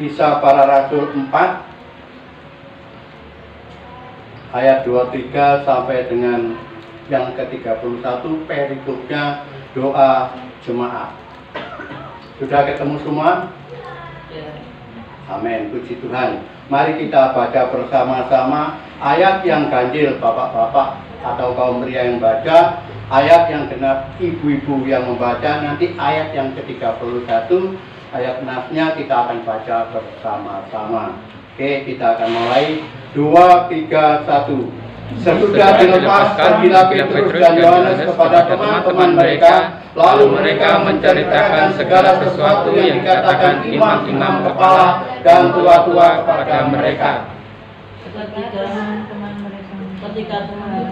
Kisah Para Rasul 4 ayat 23 sampai dengan yang ke-31, perikopnya doa jemaat. Sudah ketemu semua? Amin, puji Tuhan. Mari kita baca bersama-sama ayat yang ganjil bapak-bapak atau kaum pria yang baca, ayat yang genap ibu-ibu yang membaca, nanti ayat yang ke-31, ayat nasnya kita akan baca bersama-sama. Oke, kita akan mulai. 2, 3, 1. Sesudah dilepas, pergilah Petrus dan Yohanes kepada teman-teman mereka, lalu mereka menceritakan segala sesuatu yang dikatakan imam-imam kepala dan tua-tua kepada mereka. Ketika teman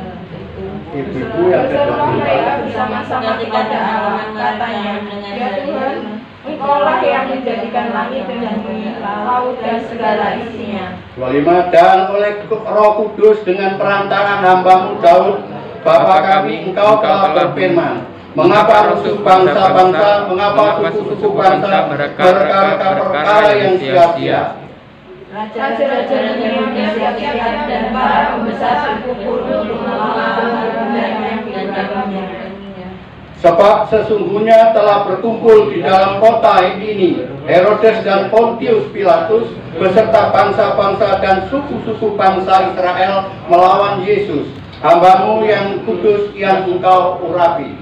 Ibu yang bersama-sama kepada Allah katanya, ya Tuhan, Engkaulah yang menjadikan langit dan bumi, laut dan segala isinya. 25. Dan oleh Roh Kudus dengan perantaraan hamba-Mu Daud, Bapa kami, Engkau telah berfirman, mengapa rusuh bangsa-bangsa, mengapa suku-suku bangsa perkara yang sia-sia. Raja-raja yang siap-siap dan para pembesar suku kudu melawan dan dalamnya. Sebab sesungguhnya telah berkumpul di dalam kota ini Herodes dan Pontius Pilatus beserta bangsa-bangsa dan suku-suku bangsa Israel melawan Yesus, hamba-Mu yang kudus yang Engkau urapi.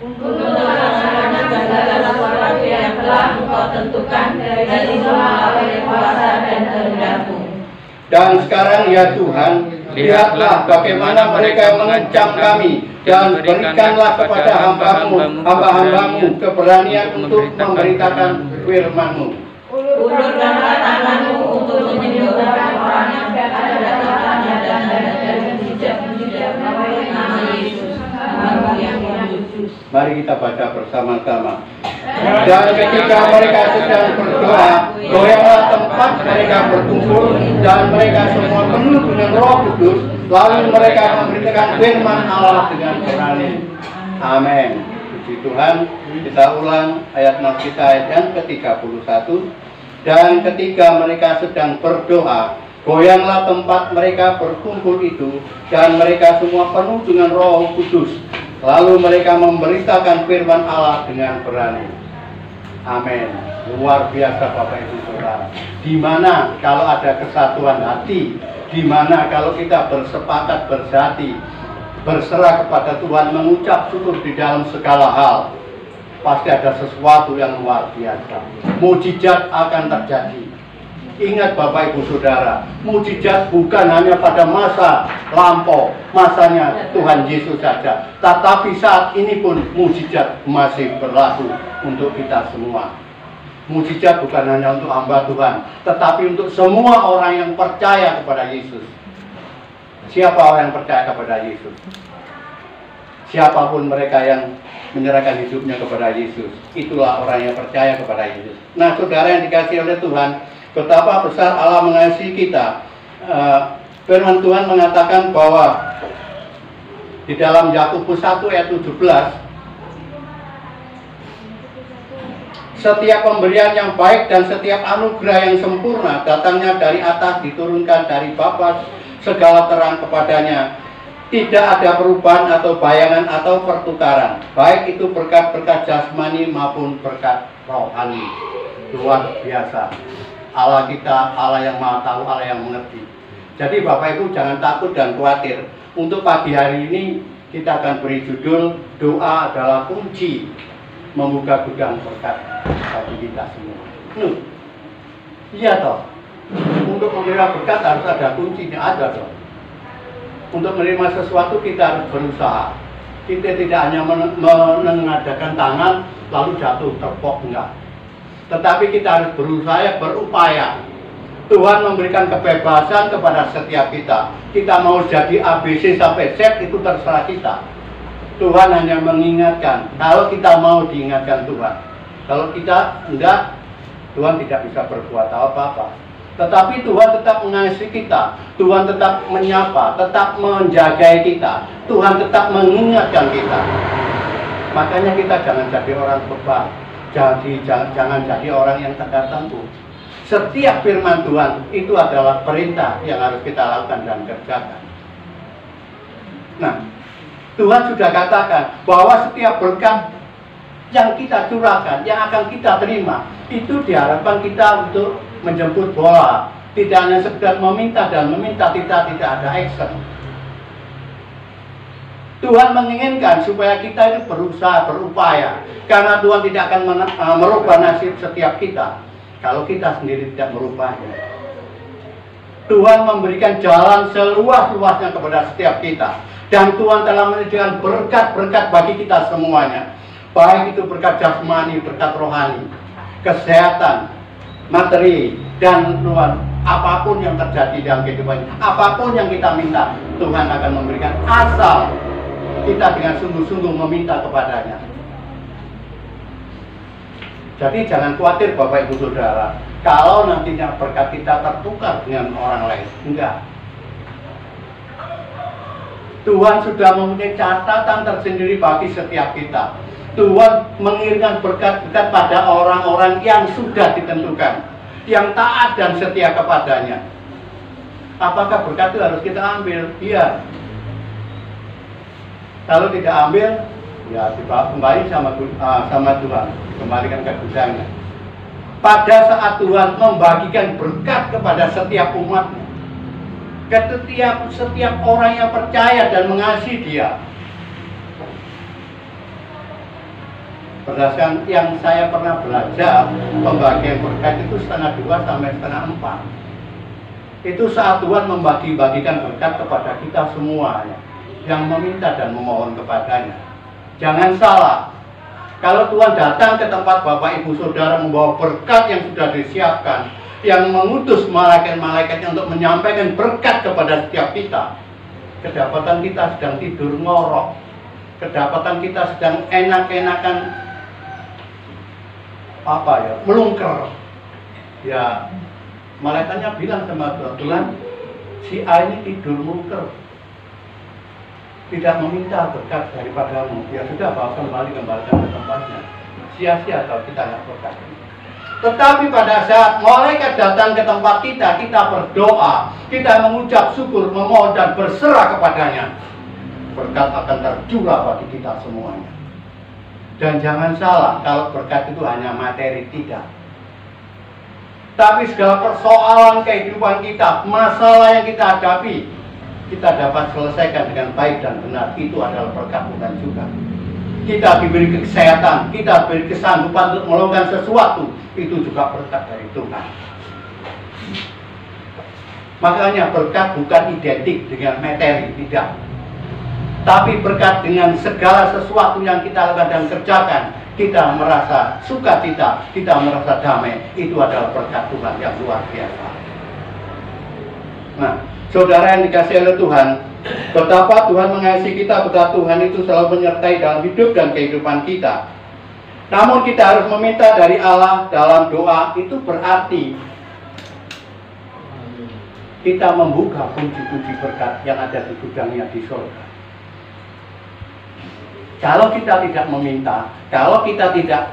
Untuk melaksanakan segala sesuatu yang telah Engkau tentukan dari semua oleh kuasa dan kehendak-Mu. Dan sekarang ya Tuhan, lihatlah bagaimana mereka mengancam kami, dan berikanlah kepada hamba-Mu keberanian untuk memberitakan firman-Mu. Ulurkanlah tangan-Mu untuk menyembuhkan orang yang ada tempatnya dan dari mujizat-mujizat nama Yesus, Hamba-Mu yang kudus. Mari kita baca bersama-sama. Dan ketika mereka sedang berdoa, goyanglah tempat mereka berkumpul, dan mereka semua penuh dengan Roh Kudus. Lalu mereka memberitakan firman Allah dengan berani. Amin. Puji Tuhan. Kita ulang ayat nas kita, ayat yang ke-31. Dan ketika mereka sedang berdoa, goyanglah tempat mereka berkumpul itu, dan mereka semua penuh dengan Roh Kudus. Lalu mereka memberitakan firman Allah dengan berani. Amin. Luar biasa Bapak Ibu Saudara. Di mana kalau ada kesatuan hati, di mana kalau kita bersepakat bersehati, berserah kepada Tuhan, mengucap syukur di dalam segala hal, pasti ada sesuatu yang luar biasa. Mujizat akan terjadi. Ingat Bapak Ibu Saudara, mujizat bukan hanya pada masa lampau, masanya Tuhan Yesus saja, tetapi saat ini pun mujizat masih berlaku untuk kita semua. Mujizat bukan hanya untuk hamba Tuhan, tetapi untuk semua orang yang percaya kepada Yesus. Siapa orang yang percaya kepada Yesus? Siapapun mereka yang menyerahkan hidupnya kepada Yesus, itulah orang yang percaya kepada Yesus. Nah, saudara yang dikasihi oleh Tuhan, betapa besar Allah mengasihi kita. Firman Tuhan mengatakan bahwa di dalam Yakobus 1 ayat 17, setiap pemberian yang baik dan setiap anugerah yang sempurna datangnya dari atas, diturunkan dari Bapa segala terang kepadanya. Tidak ada perubahan atau bayangan atau pertukaran, baik itu berkat-berkat jasmani maupun berkat rohani. Luar biasa. Allah kita, Allah yang Maha Tahu, Allah yang mengerti. Jadi Bapak Ibu jangan takut dan khawatir. Untuk pagi hari ini kita akan beri judul doa adalah kunci membuka gudang berkat bagi kita semua. Iya toh. Untuk menerima berkat harus ada kuncinya, ada toh. Untuk menerima sesuatu kita harus berusaha. Kita tidak hanya menengadakan tangan lalu jatuh terpok, enggak. Tetapi kita harus berusaha, berupaya. Tuhan memberikan kebebasan kepada setiap kita. Kita mau jadi ABC sampai Z itu terserah kita. Tuhan hanya mengingatkan. Kalau kita mau diingatkan Tuhan. Kalau kita enggak, Tuhan tidak bisa berbuat apa-apa. Tetapi Tuhan tetap mengasihi kita. Tuhan tetap menyapa, tetap menjagai kita. Tuhan tetap mengingatkan kita. Makanya kita jangan jadi orang bebal. Jangan jadi orang yang tengah tengku. Setiap firman Tuhan itu adalah perintah yang harus kita lakukan dan kerjakan. Nah, Tuhan sudah katakan bahwa setiap berkat yang kita curahkan, yang akan kita terima, itu diharapkan kita untuk menjemput bola. Tidak hanya sekedar meminta dan meminta, kita tidak ada action. Tuhan menginginkan supaya kita itu berusaha, berupaya. Karena Tuhan tidak akan merubah nasib setiap kita kalau kita sendiri tidak merubahnya. Tuhan memberikan jalan seluas-luasnya kepada setiap kita. Dan Tuhan telah menyediakan berkat-berkat bagi kita semuanya. Baik itu berkat jasmani, berkat rohani, kesehatan, materi, dan Tuhan, apapun yang terjadi dalam kehidupan, apapun yang kita minta, Tuhan akan memberikan, asal kita dengan sungguh-sungguh meminta kepadanya. Jadi jangan khawatir Bapak Ibu Saudara, kalau nantinya berkat kita tertukar dengan orang lain. Enggak. Tuhan sudah mempunyai catatan tersendiri bagi setiap kita. Tuhan mengirimkan berkat-berkat pada orang-orang yang sudah ditentukan, yang taat dan setia kepadanya. Apakah berkat itu harus kita ambil? Iya. Kalau tidak ambil, ya dibawa kembali sama Tuhan, kembalikan ke gudangnya. Pada saat Tuhan membagikan berkat kepada setiap umatnya, ke setiap orang yang percaya dan mengasihi Dia. Berdasarkan yang saya pernah belajar, pembagian berkat itu 3:30 sampai 3:30. Itu saat Tuhan membagi-bagikan berkat kepada kita semuanya yang meminta dan memohon kepadanya. Jangan salah, kalau Tuhan datang ke tempat Bapak Ibu Saudara membawa berkat yang sudah disiapkan, yang mengutus malaikat-malaikatnya untuk menyampaikan berkat kepada setiap kita, kedapatan kita sedang tidur ngorok, kedapatan kita sedang enak-enakan melungker. Ya, malaikatnya bilang sama Tuhan, si A ini tidur melungker, tidak meminta berkat daripadamu. Ya sudah, bawa kembalikan ke tempatnya. Sia-sia kalau kita nggak berkat. Tetapi pada saat malaikat datang ke tempat kita, kita berdoa, kita mengucap syukur, memohon dan berserah kepadanya, berkat akan tercurah bagi kita semuanya. Dan jangan salah, kalau berkat itu hanya materi, tidak. Tapi segala persoalan kehidupan kita, masalah yang kita hadapi, kita dapat selesaikan dengan baik dan benar. Itu adalah berkat Tuhan juga. Kita diberi kesehatan, kita diberi kesanggupan untuk melakukan sesuatu, itu juga berkat dari Tuhan. Makanya berkat bukan identik dengan materi, tidak. Tapi berkat dengan segala sesuatu yang kita lakukan dan kerjakan, kita merasa sukacita, kita merasa damai. Itu adalah berkat Tuhan yang luar biasa. Nah, saudara yang dikasihi oleh Tuhan, betapa Tuhan mengasihi kita, betapa Tuhan itu selalu menyertai dalam hidup dan kehidupan kita. Namun kita harus meminta dari Allah dalam doa, itu berarti kita membuka kunci-kunci berkat yang ada di gudangnya di surga. Kalau kita tidak meminta, kalau kita tidak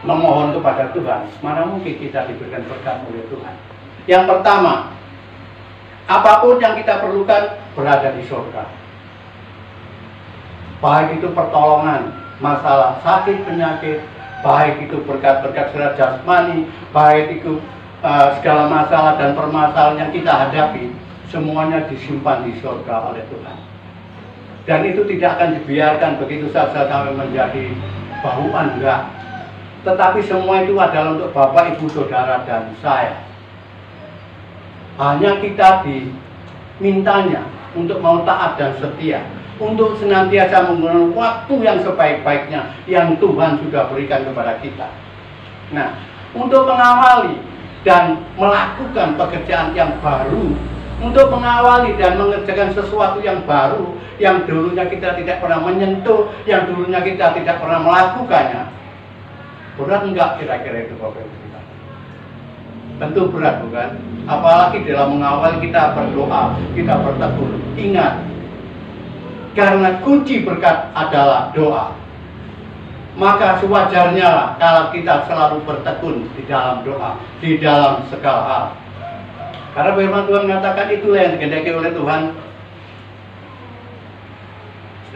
memohon kepada Tuhan, mana mungkin kita diberikan berkat oleh Tuhan. Yang pertama, apapun yang kita perlukan berada di surga. Baik itu pertolongan, masalah sakit, penyakit, baik itu berkat-berkat secara jasmani, baik itu segala masalah dan permasalahan yang kita hadapi, semuanya disimpan di surga oleh Tuhan. Dan itu tidak akan dibiarkan begitu saja sampai menjadi bauan, enggak. Tetapi semua itu adalah untuk Bapak, Ibu, Saudara, dan saya. Hanya kita dimintanya untuk mau taat dan setia, untuk senantiasa menggunakan waktu yang sebaik-baiknya yang Tuhan sudah berikan kepada kita. Nah, untuk mengawali dan melakukan pekerjaan yang baru, untuk mengawali dan mengerjakan sesuatu yang baru, yang dulunya kita tidak pernah menyentuh, yang dulunya kita tidak pernah melakukannya. Berat enggak kira-kira itu Bapak Ibu kita? Tentu berat, bukan? Apalagi dalam mengawali kita berdoa, kita bertekun. Ingat, karena kunci berkat adalah doa. maka sewajarnya lah kalau kita selalu bertekun di dalam doa, di dalam segala hal. Karena firman Tuhan mengatakan itulah yang dikehendaki oleh Tuhan.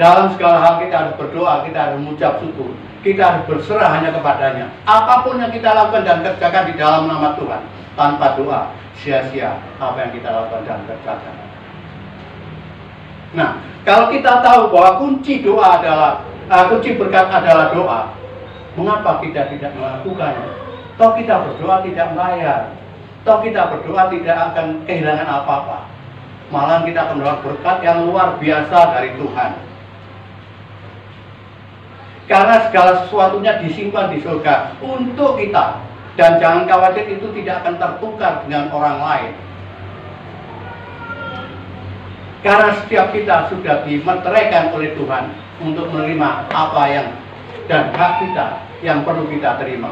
Dalam segala hal kita harus berdoa, kita harus mengucap syukur, kita harus berserah hanya kepadanya. Apapun yang kita lakukan dan kerjakan di dalam nama Tuhan, tanpa doa, sia-sia apa yang kita lakukan dan kerjakan. Nah, kalau kita tahu bahwa kunci doa adalah kunci berkat adalah doa, mengapa kita tidak melakukannya? Toh kita berdoa tidak bayar, toh kita berdoa tidak akan kehilangan apa-apa, malah kita akan mendapat berkat yang luar biasa dari Tuhan. Karena segala sesuatunya disimpan di surga untuk kita, dan jangan khawatir itu tidak akan tertukar dengan orang lain. Karena setiap kita sudah dimeteraikan oleh Tuhan untuk menerima apa yang dan hak kita yang perlu kita terima.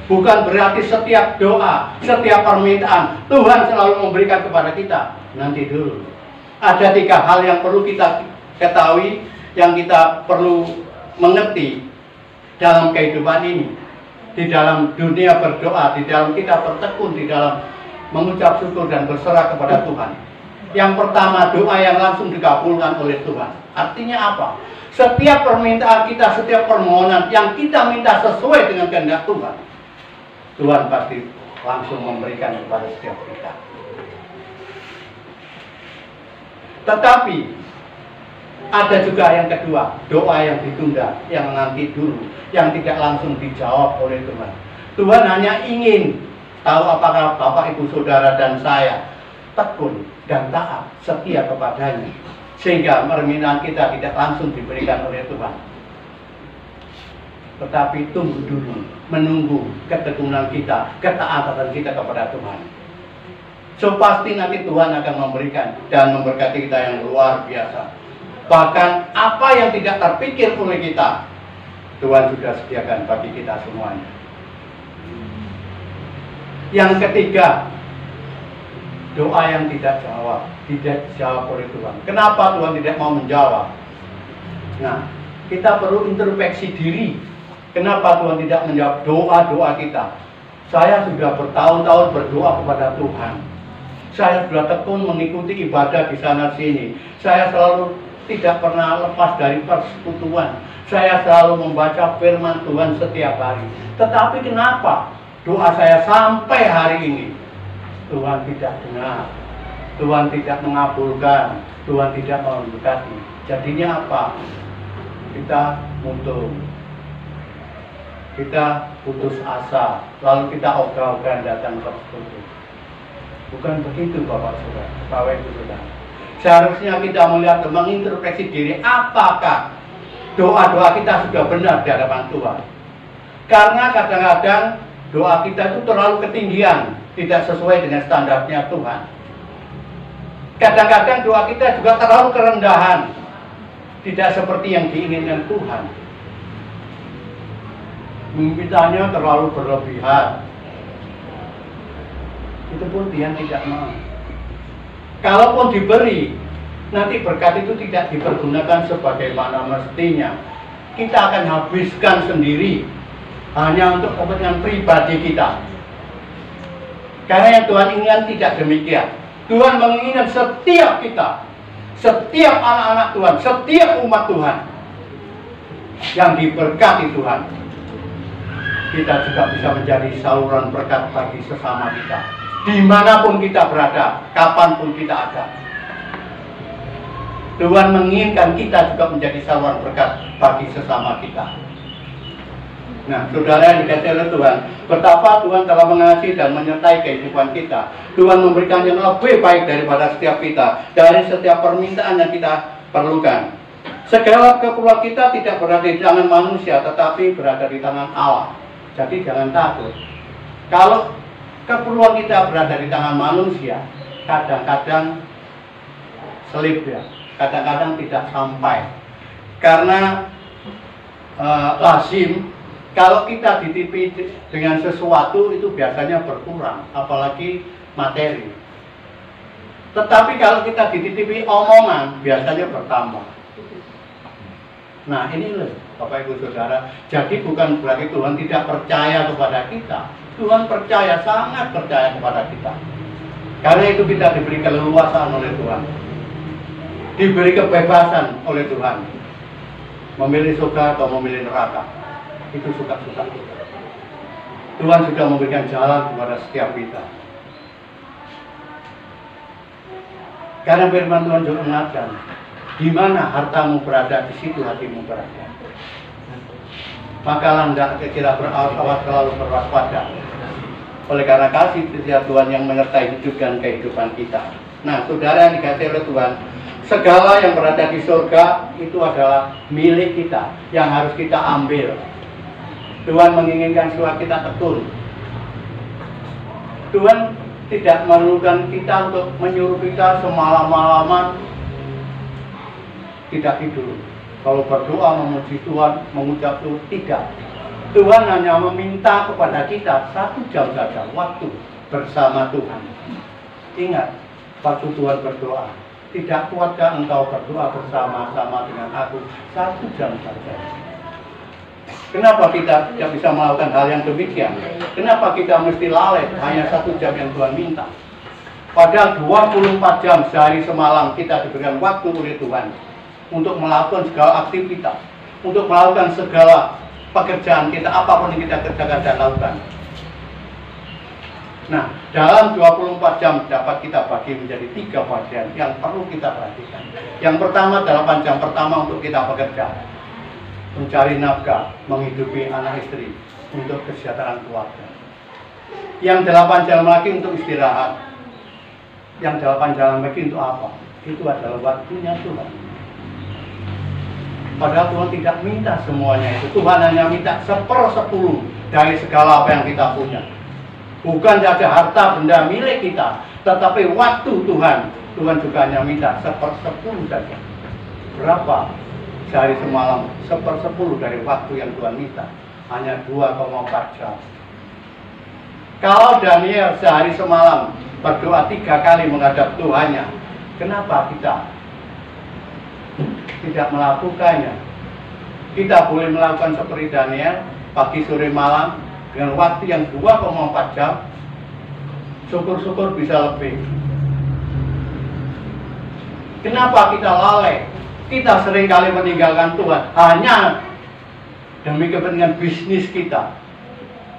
Bukan berarti setiap doa, setiap permintaan Tuhan selalu memberikan kepada kita. Nanti dulu. Ada 3 hal yang perlu kita ketahui, yang kita perlu mengerti dalam kehidupan ini, di dalam dunia berdoa, di dalam kita bertekun, di dalam mengucap syukur dan berserah kepada Tuhan. Yang pertama, doa yang langsung dikabulkan oleh Tuhan. Artinya apa? Setiap permintaan kita, setiap permohonan yang kita minta sesuai dengan kehendak Tuhan, Tuhan pasti langsung memberikan kepada setiap kita. Tetapi ada juga yang kedua, doa yang ditunda, yang nanti dulu, yang tidak langsung dijawab oleh Tuhan. Tuhan hanya ingin tahu apakah Bapak, Ibu, Saudara, dan saya tekun dan taat setia kepadanya, sehingga permintaan kita tidak langsung diberikan oleh Tuhan. Tetapi tunggu dulu, menunggu ketekunan kita, ketaatan kita kepada Tuhan. So pasti nanti Tuhan akan memberikan dan memberkati kita yang luar biasa. Bahkan apa yang tidak terpikir oleh kita, Tuhan sudah sediakan bagi kita semuanya. Yang ketiga, doa yang tidak dijawab oleh Tuhan. Kenapa Tuhan tidak mau menjawab? Nah, kita perlu introspeksi diri. Kenapa Tuhan tidak menjawab doa-doa kita? Saya sudah bertahun-tahun berdoa kepada Tuhan. Saya sudah tekun mengikuti ibadah di sana sini. Saya selalu tidak pernah lepas dari persekutuan. Saya selalu membaca firman Tuhan setiap hari. Tetapi kenapa doa saya sampai hari ini Tuhan tidak dengar, Tuhan tidak mengabulkan, Tuhan tidak memberkati? Jadinya apa? Kita mundur, kita putus asa, lalu kita ogah-ogahan datang ke persekutu. Bukan begitu Bapak Saudara, Bapak Ibu Saudara. Seharusnya kita melihat dan mengintrospeksi diri, apakah doa-doa kita sudah benar di hadapan Tuhan. Karena kadang-kadang doa kita itu terlalu ketinggian, tidak sesuai dengan standarnya Tuhan. Kadang-kadang doa kita juga terlalu kerendahan, tidak seperti yang diinginkan Tuhan. Mintanya terlalu berlebihan, itu pun Dia tidak mau. Kalaupun diberi, nanti berkat itu tidak dipergunakan sebagaimana mestinya. Kita akan habiskan sendiri hanya untuk kepentingan pribadi kita. Karena yang Tuhan inginkan tidak demikian. Tuhan menginginkan setiap kita, setiap anak-anak Tuhan, setiap umat Tuhan yang diberkati Tuhan, kita juga bisa menjadi saluran berkat bagi sesama kita. Dimanapun kita berada, kapanpun kita ada, Tuhan menginginkan kita juga menjadi saluran berkat bagi sesama kita. Nah, saudara yang dikasihi oleh Tuhan, betapa Tuhan telah mengasihi dan menyertai kehidupan kita. Tuhan memberikan yang lebih baik daripada setiap kita, dari setiap permintaan yang kita perlukan. Segala keperluan kita tidak berada di tangan manusia, tetapi berada di tangan Allah. Jadi jangan takut. Kalau keperluan kita berada di tangan manusia, kadang-kadang selip ya, kadang-kadang tidak sampai. Karena lazim, kalau kita ditipu dengan sesuatu itu biasanya berkurang, apalagi materi. Tetapi kalau kita dititipi omongan, biasanya bertambah. Nah ini loh Bapak Ibu Saudara, jadi bukan berarti Tuhan tidak percaya kepada kita. Tuhan percaya, sangat percaya kepada kita. Karena itu kita diberi keleluasaan oleh Tuhan, diberi kebebasan oleh Tuhan, memilih surga atau memilih neraka, itu suka-suka kita. Tuhan sudah memberikan jalan kepada setiap kita. Karena firman Tuhan juga mengatakan, di mana hartamu berada, di situ hatimu berada. Maka hendaknya kita berawas-awas, selalu berwaspada. Oleh karena kasih setia Tuhan yang menyertai hidup dan kehidupan kita. Nah, saudara yang dikasihi oleh Tuhan, segala yang berada di surga itu adalah milik kita, yang harus kita ambil. Tuhan menginginkan supaya kita tekun. Tuhan tidak memerlukan kita untuk menyuruh kita semalam-malaman tidak tidur. Kalau berdoa memuji Tuhan, mengucap Tuhan, tidak. Tuhan hanya meminta kepada kita 1 jam saja waktu bersama Tuhan. Ingat, waktu Tuhan berdoa, tidak kuatkah engkau berdoa bersama-sama dengan aku 1 jam saja? Kenapa kita tidak bisa melakukan hal yang demikian? Kenapa kita mesti lalai hanya 1 jam yang Tuhan minta? Padahal 24 jam sehari semalam kita diberikan waktu oleh Tuhan untuk melakukan segala aktivitas, untuk melakukan segala pekerjaan kita, apapun yang kita kerjakan dan lakukan. Nah, dalam 24 jam dapat kita bagi menjadi 3 bagian yang perlu kita perhatikan. Yang pertama, 8 jam pertama untuk kita bekerja, mencari nafkah, menghidupi anak istri, untuk kesejahteraan keluarga. Yang 8 jam lagi untuk istirahat. Yang 8 jam lagi untuk apa? Itu adalah waktunya Tuhan. Padahal Tuhan tidak minta semuanya itu. Tuhan hanya minta 1/10 dari segala apa yang kita punya. Bukan saja harta benda milik kita, tetapi waktu Tuhan. Tuhan juga hanya minta 1/10 saja. Berapa? Sehari semalam 1/10 dari waktu yang Tuhan minta. Hanya 2,4 jam. Kalau Daniel sehari semalam berdoa 3 kali menghadap Tuhannya, kenapa kita tidak melakukannya? Kita boleh melakukan seperti Daniel, pagi, sore, malam, dengan waktu yang 2,4 jam. Syukur-syukur bisa lebih. Kenapa kita lalai? Kita seringkali meninggalkan Tuhan hanya demi kepentingan bisnis kita,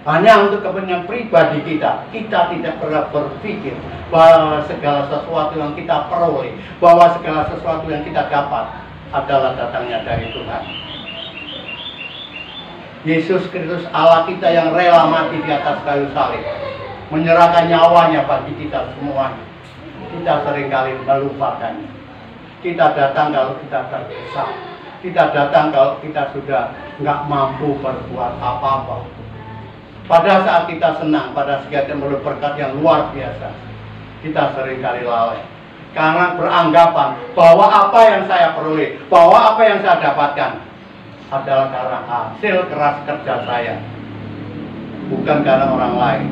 hanya untuk kepentingan pribadi kita. Kita tidak pernah berpikir bahwa segala sesuatu yang kita peroleh, bahwa segala sesuatu yang kita dapat adalah datangnya dari Tuhan. Yesus Kristus Allah kita yang rela mati di atas kayu salib, menyerahkan nyawanya bagi kita semuanya. Kita seringkali melupakannya. Kita datang kalau kita terdesak. Kita datang kalau kita sudah nggak mampu berbuat apa-apa. Pada saat kita senang, pada saat kita melalui berkat yang luar biasa, kita seringkali lalai. Karena beranggapan bahwa apa yang saya peroleh, bahwa apa yang saya dapatkan adalah karena hasil keras kerja saya, bukan karena orang lain.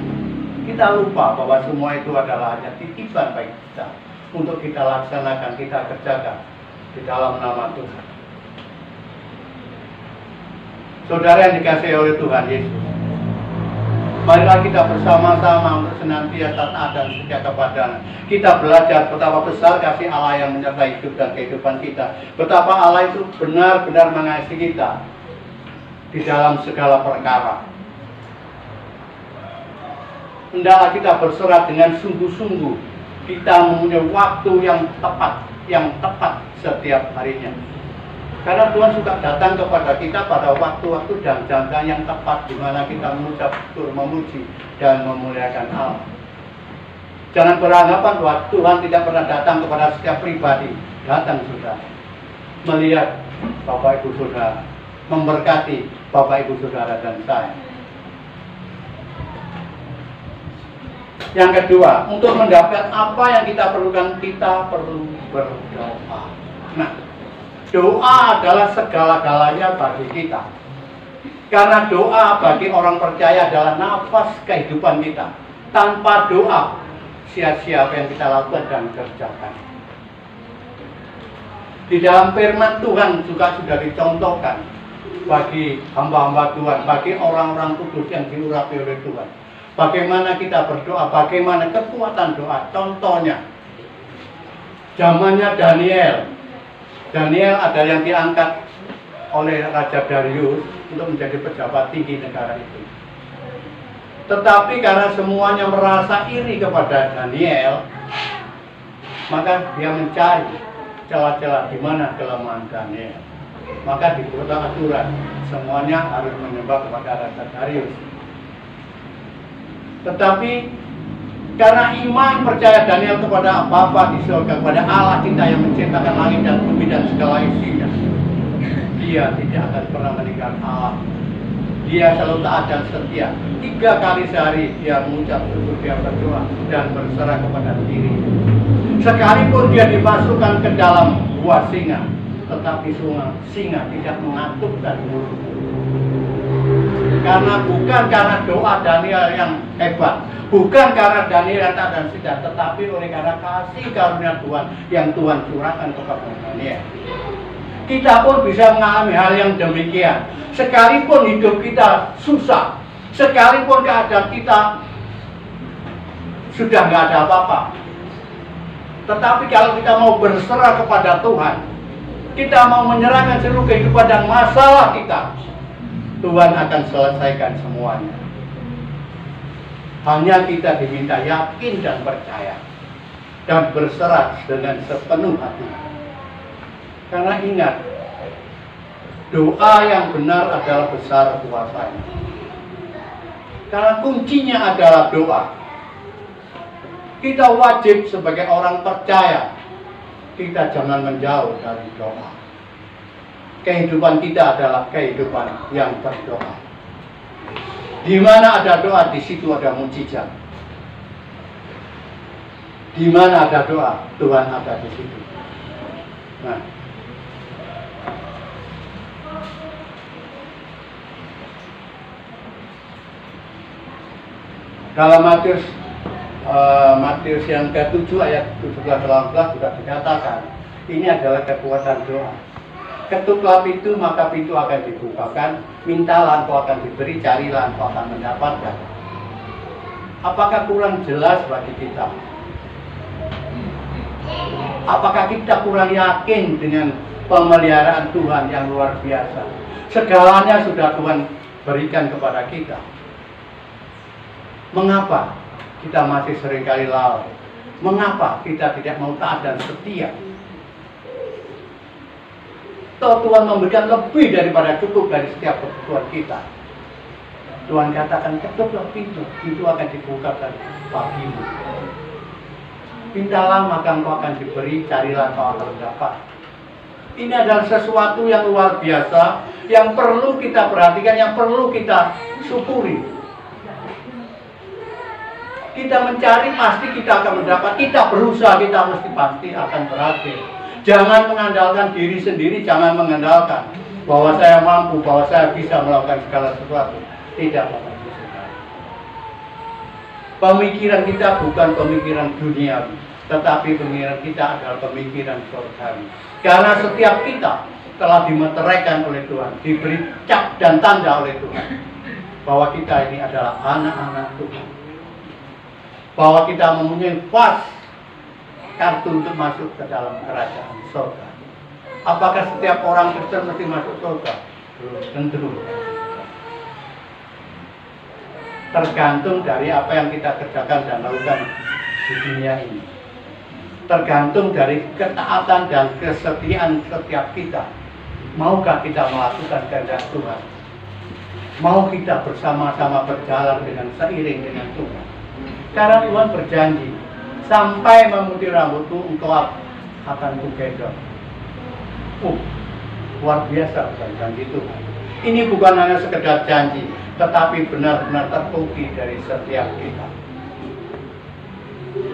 Kita lupa bahwa semua itu adalah hanya titipan bagi kita, untuk kita laksanakan, kita kerjakan di dalam nama Tuhan. Saudara yang dikasihi oleh Tuhan Yesus, marilah kita bersama-sama untuk senantiasa taat dan setia kepadanya. Kita belajar betapa besar kasih Allah yang menyertai hidup dan kehidupan kita. Betapa Allah itu benar-benar mengasihi kita di dalam segala perkara. Hendaklah kita berserah dengan sungguh-sungguh. Kita mempunyai waktu yang tepat setiap harinya. Karena Tuhan suka datang kepada kita pada waktu-waktu dan jam-jam yang tepat, di mana kita mengucap syukur, memuji, dan memuliakan Allah. Jangan beranggapan bahwa Tuhan tidak pernah datang kepada setiap pribadi. Datang sudah. Melihat Bapak Ibu Saudara, memberkati Bapak Ibu Saudara dan saya. Yang kedua, untuk mendapat apa yang kita perlukan, kita perlu berdoa. Nah, doa adalah segala-galanya bagi kita. Karena doa bagi orang percaya adalah nafas kehidupan kita. Tanpa doa, sia-sia apa yang kita lakukan dan kerjakan. Di dalam firman Tuhan juga sudah dicontohkan bagi hamba-hamba Tuhan, bagi orang-orang kudus yang diurapi oleh Tuhan. Bagaimana kita berdoa, bagaimana kekuatan doa. Contohnya, zamannya Daniel. Daniel ada yang diangkat oleh Raja Darius untuk menjadi pejabat tinggi negara itu. Tetapi karena semuanya merasa iri kepada Daniel, maka dia mencari celah-celah di mana kelemahan Daniel. Maka dibuatlah aturan, semuanya harus menyembah kepada Raja Darius. Tetapi karena iman percaya Daniel kepada Bapa di surga, kepada Allah kita yang menciptakan langit dan bumi dan segala isinya, dia tidak akan pernah meninggalkan Allah. Dia selalu taat dan setia. 3 kali sehari dia mengucap syukur, dia berdoa dan berserah kepada diri. Sekalipun dia dimasukkan ke dalam gua singa, tetapi singa tidak mengantuk dari mulut. Karena bukan karena doa Daniel yang hebat, bukan karena Daniel yang taat dan setia, tetapi oleh karena kasih karunia Tuhan yang Tuhan curahkan kepada Daniel. Kita pun bisa mengalami hal yang demikian. Sekalipun hidup kita susah, sekalipun keadaan kita sudah nggak ada apa-apa, tetapi kalau kita mau berserah kepada Tuhan, kita mau menyerahkan seluruh kehidupan dan masalah kita, Tuhan akan selesaikan semuanya. Hanya kita diminta yakin dan percaya dan berserah dengan sepenuh hati. Karena ingat, doa yang benar adalah besar kuasanya. Karena kuncinya adalah doa. Kita wajib sebagai orang percaya, kita jangan menjauh dari doa. Kehidupan kita adalah kehidupan yang berdoa. Di mana ada doa, di situ ada mukjizat. Di mana ada doa, Tuhan ada di situ. Nah, dalam Matius yang ke-7 ayat 17-18 sudah dikatakan, ini adalah kekuatan doa. Ketuklah pintu, maka pintu akan dibukakan. Mintalah, engkau akan diberi. Carilah, engkau akan mendapatkan. Apakah kurang jelas bagi kita? Apakah kita kurang yakin dengan pemeliharaan Tuhan yang luar biasa? Segalanya sudah Tuhan berikan kepada kita. Mengapa kita masih seringkali lalai? Mengapa kita tidak mau taat dan setia? Toh Tuhan memberikan lebih daripada cukup dari setiap kebutuhan kita. Tuhan katakan, ketuklah pintu, pintu akan dibukakan bagimu. Mintalah, maka engkau akan diberi. Carilah, engkau akan mendapat. Ini adalah sesuatu yang luar biasa, yang perlu kita perhatikan, yang perlu kita syukuri. Kita mencari, pasti kita akan mendapat. Kita berusaha, kita mesti pasti akan berhasil. Jangan mengandalkan diri sendiri, jangan mengandalkan bahwa saya mampu, bahwa saya bisa melakukan segala sesuatu. Tidak, Bapak Ibu Saudara. Pemikiran kita bukan pemikiran duniawi, tetapi pemikiran kita adalah pemikiran surgawi. Karena setiap kita telah dimeteraikan oleh Tuhan, diberi cap dan tanda oleh Tuhan, bahwa kita ini adalah anak-anak Tuhan. Bahwa kita mempunyai pas kartu untuk masuk ke dalam kerajaan surga. Apakah setiap orang Kristen mesti masuk surga? Belum tentu. Tergantung dari apa yang kita kerjakan dan lakukan di dunia ini. Tergantung dari ketaatan dan kesetiaan setiap kita. Maukah kita melakukan kehendak Tuhan? Mau kita bersama-sama berjalan dengan seiring dengan Tuhan? Karena Tuhan berjanji, sampai memutih rambutku, engkau akan kugendong. Luar biasa bukan janji Tuhan. Ini bukan hanya sekedar janji, tetapi benar-benar terbukti dari setiap kita.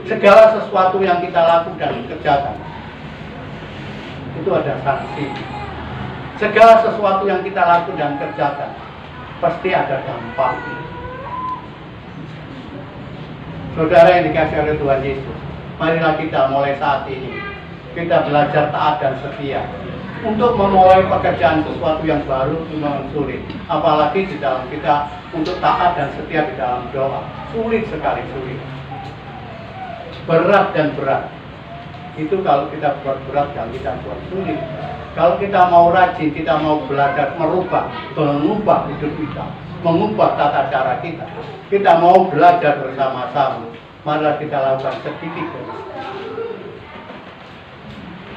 Segala sesuatu yang kita lakukan dan kerjakan, itu ada sanksi. Segala sesuatu yang kita lakukan dan kerjakan, pasti ada dampak. Saudara yang dikasihi oleh Tuhan Yesus, marilah kita mulai saat ini kita belajar taat dan setia. Untuk memulai pekerjaan sesuatu yang baru itu memang sulit. Apalagi di dalam kita untuk taat dan setia di dalam doa. Sulit sekali, sulit. Berat dan berat. Itu kalau kita buat berat dan kita buat sulit. Kalau kita mau rajin, kita mau belajar mengubah hidup kita, mengubah tata cara kita mau belajar bersama-sama, mari kita lakukan sedikit.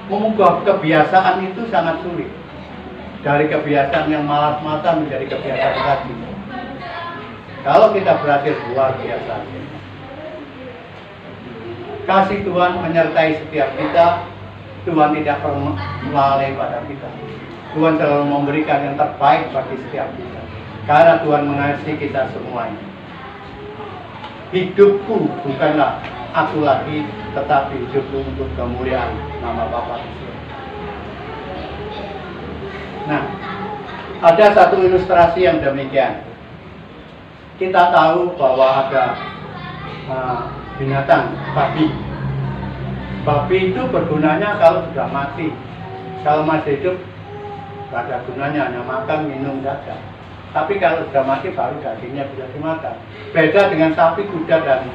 Mengubah kebiasaan itu sangat sulit. Dari kebiasaan yang malas-malasan menjadi kebiasaan rajin. Kalau kita berhasil, luar biasa. Kasih Tuhan menyertai setiap kita. Tuhan tidak pernah lalai pada kita. Tuhan selalu memberikan yang terbaik bagi setiap kita. Karena Tuhan mengasihi kita semuanya. Hidupku bukanlah aku lagi, tetapi hidupku untuk kemuliaan nama Bapa di surga. Nah, ada satu ilustrasi yang demikian. Kita tahu bahwa ada binatang babi. Babi itu bergunanya kalau sudah mati. Kalau masih hidup, tidak ada gunanya, hanya makan, minum saja. Tapi kalau sudah mati, baru dagingnya bisa dimakan. Beda dengan sapi, kuda, dan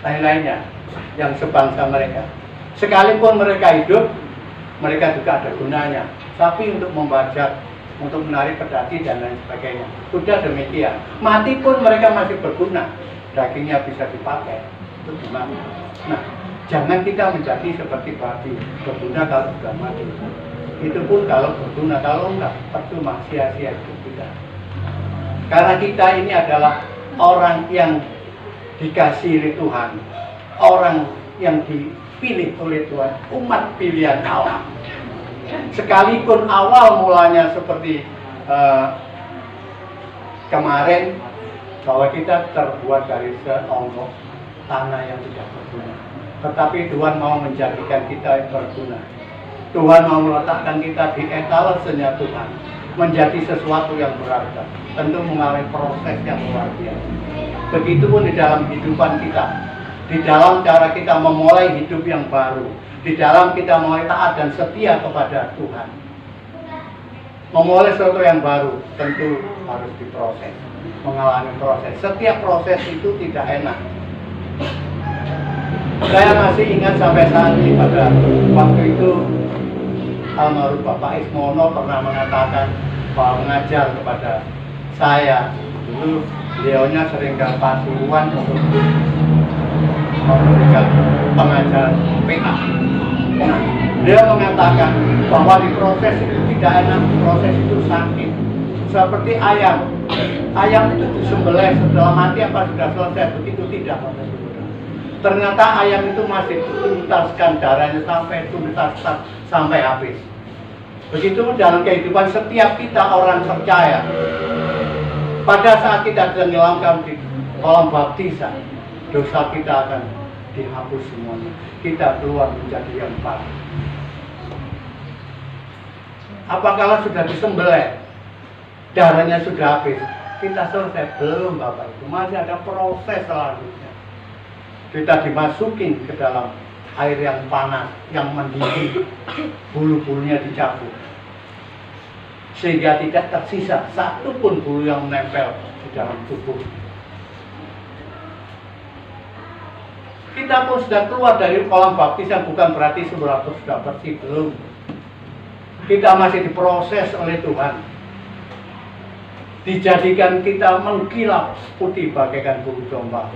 lain-lainnya yang sebangsa mereka. Sekalipun mereka hidup, mereka juga ada gunanya. Sapi untuk membajak, untuk menarik pedati, dan lain sebagainya. Kuda demikian. Mati pun mereka masih berguna. Dagingnya bisa dipakai. Itu gimana? Nah, jangan kita menjadi seperti babi, berguna kalau sudah mati. Itu pun kalau berguna, kalau enggak, percuma, sia-sia hidup kita. Karena kita ini adalah orang yang dikasihi Tuhan, orang yang dipilih oleh Tuhan, umat pilihan Allah. Sekalipun awal mulanya seperti kemarin, bahwa kita terbuat dari seonggok tanah yang tidak berguna. Tetapi Tuhan mau menjadikan kita berguna. Tuhan mau meletakkan kita di etalasenya Tuhan, menjadi sesuatu yang berharga. Tentu mengalami proses yang luar biasa. Begitupun di dalam kehidupan kita, di dalam cara kita memulai hidup yang baru, di dalam kita mulai taat dan setia kepada Tuhan. Memulai sesuatu yang baru tentu harus diproses, mengalami proses. Setiap proses itu tidak enak. Saya masih ingat sampai saat ini, pada waktu itu almarhum Bapak Ismono pernah mengatakan bahwa mengajar kepada saya. Dulu beliaunya sering ke Pasuruan untuk memberikan pengajaran PA. Nah, dia mengatakan bahwa di proses itu tidak enak, proses itu sakit. Seperti ayam. Ayam itu disembelih setelah mati apa sudah selesai, begitu tidak. Ternyata ayam itu masih dituntaskan darahnya sampai tuntas sampai habis. Begitu dalam kehidupan setiap kita orang percaya. Pada saat kita tenggelamkan di kolam baptisan, dosa kita akan dihapus semuanya. Kita keluar menjadi yang baru. Apakah sudah disembelih, darahnya sudah habis, kita selesai? Belum, Bapak Ibu. Masih ada proses selanjutnya. Kita dimasukin ke dalam air yang panas, yang mendidih, bulu-bulunya dicabut, sehingga tidak tersisa satu pun bulu yang menempel di dalam tubuh. Kita pun sudah keluar dari kolam baptisan, bukan berarti sudah bersih, belum. Kita masih diproses oleh Tuhan, dijadikan kita mengkilap putih bagaikan bulu domba,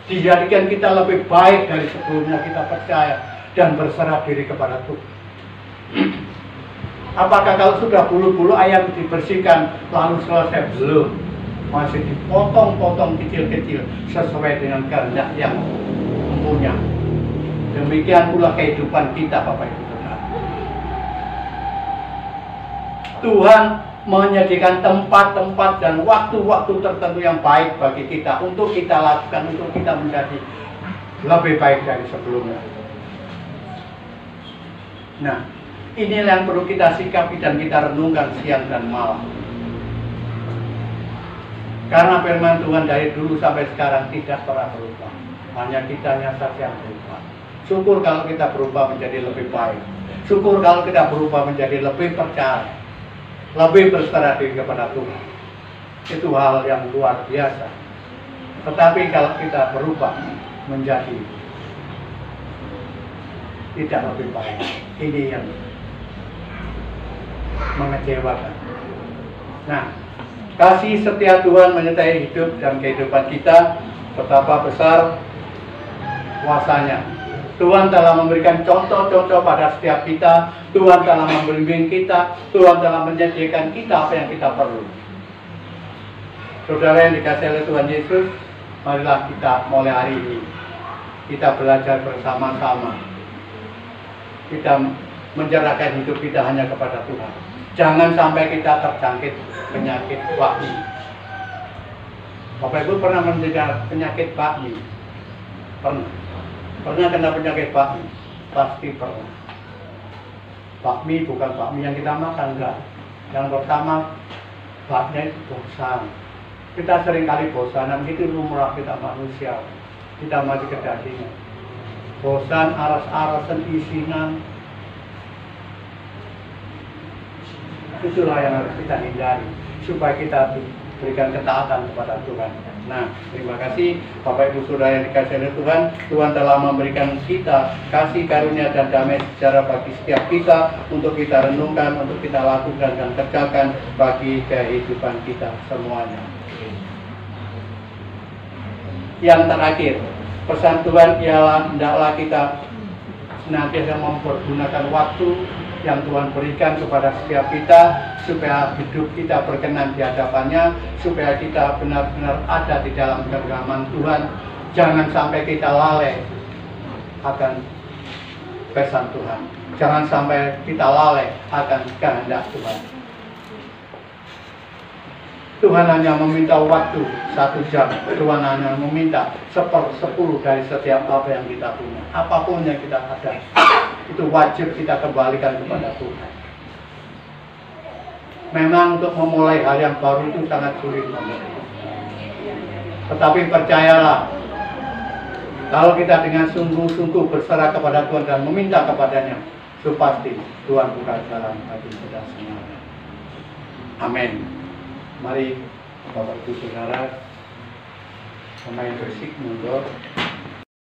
dijadikan kita lebih baik dari sebelumnya kita percaya dan berserah diri kepada Tuhan. Apakah kalau sudah bulu-bulu ayam dibersihkan lalu selesai? Belum. Masih dipotong-potong kecil-kecil sesuai dengan kehendak yang mempunyai. Demikian pula kehidupan kita, Bapak Ibu Saudara. Tuhan menyediakan tempat-tempat dan waktu-waktu tertentu yang baik bagi kita untuk kita lakukan, untuk kita menjadi lebih baik dari sebelumnya. Nah, inilah yang perlu kita sikapi dan kita renungkan siang dan malam. Karena firman Tuhan dari dulu sampai sekarang tidak pernah berubah. Hanya kitanya saja yang berubah. Syukur kalau kita berubah menjadi lebih baik. Syukur kalau kita berubah menjadi lebih percaya, lebih berserah diri kepada Tuhan. Itu hal yang luar biasa. Tetapi kalau kita berubah menjadi tidak lebih baik, ini yang mengecewakan. Nah, kasih setia Tuhan menyertai hidup dan kehidupan kita. Betapa besar kuasanya. Tuhan telah memberikan contoh-contoh pada setiap kita. Tuhan telah membimbing kita. Tuhan telah menyediakan kita apa yang kita perlu. Saudara yang dikasihi oleh Tuhan Yesus, marilah kita mulai hari ini kita belajar bersama-sama. Kita menyerahkan hidup kita hanya kepada Tuhan. Jangan sampai kita terjangkit penyakit bakmi. Bapak Ibu pernah menderita penyakit bakmi? Pernah. Pernah kena penyakit bakmi? Pasti pernah. Bakmi bukan bakmi yang kita makan, enggak. Yang pertama, bakminya itu bosan. Kita seringkali bosanan, itu lumrah kita manusia. Kita masih kedagingan. Bosan, aras-arasan, isinan. Itulah yang harus kita hindari, supaya kita berikan ketaatan kepada Tuhan. Nah, terima kasih Bapak Ibu Saudara yang dikasihi oleh Tuhan. Tuhan telah memberikan kita kasih karunia dan damai sejahtera bagi setiap kita, untuk kita renungkan, untuk kita lakukan dan kerjakan bagi kehidupan kita semuanya. Yang terakhir, pesan Tuhan ialah hendaklah kita senantiasa mempergunakan waktu yang Tuhan berikan kepada setiap kita, supaya hidup kita berkenan di hadapannya, supaya kita benar-benar ada di dalam genggaman Tuhan. Jangan sampai kita lalai akan pesan Tuhan. Jangan sampai kita lalai akan kehendak Tuhan. Tuhan hanya meminta waktu 1 jam. Tuhan hanya meminta 1/10 dari setiap apa yang kita punya. Apapun yang kita ada, itu wajib kita kembalikan kepada Tuhan. Memang untuk memulai hal yang baru itu sangat sulit. Tetapi percayalah, kalau kita dengan sungguh-sungguh berserah kepada Tuhan dan meminta kepadanya, itu pasti Tuhan buka jalan bagi kita semua. Amin. Mari Bapak Ibu Saudara, pemain musik mundur.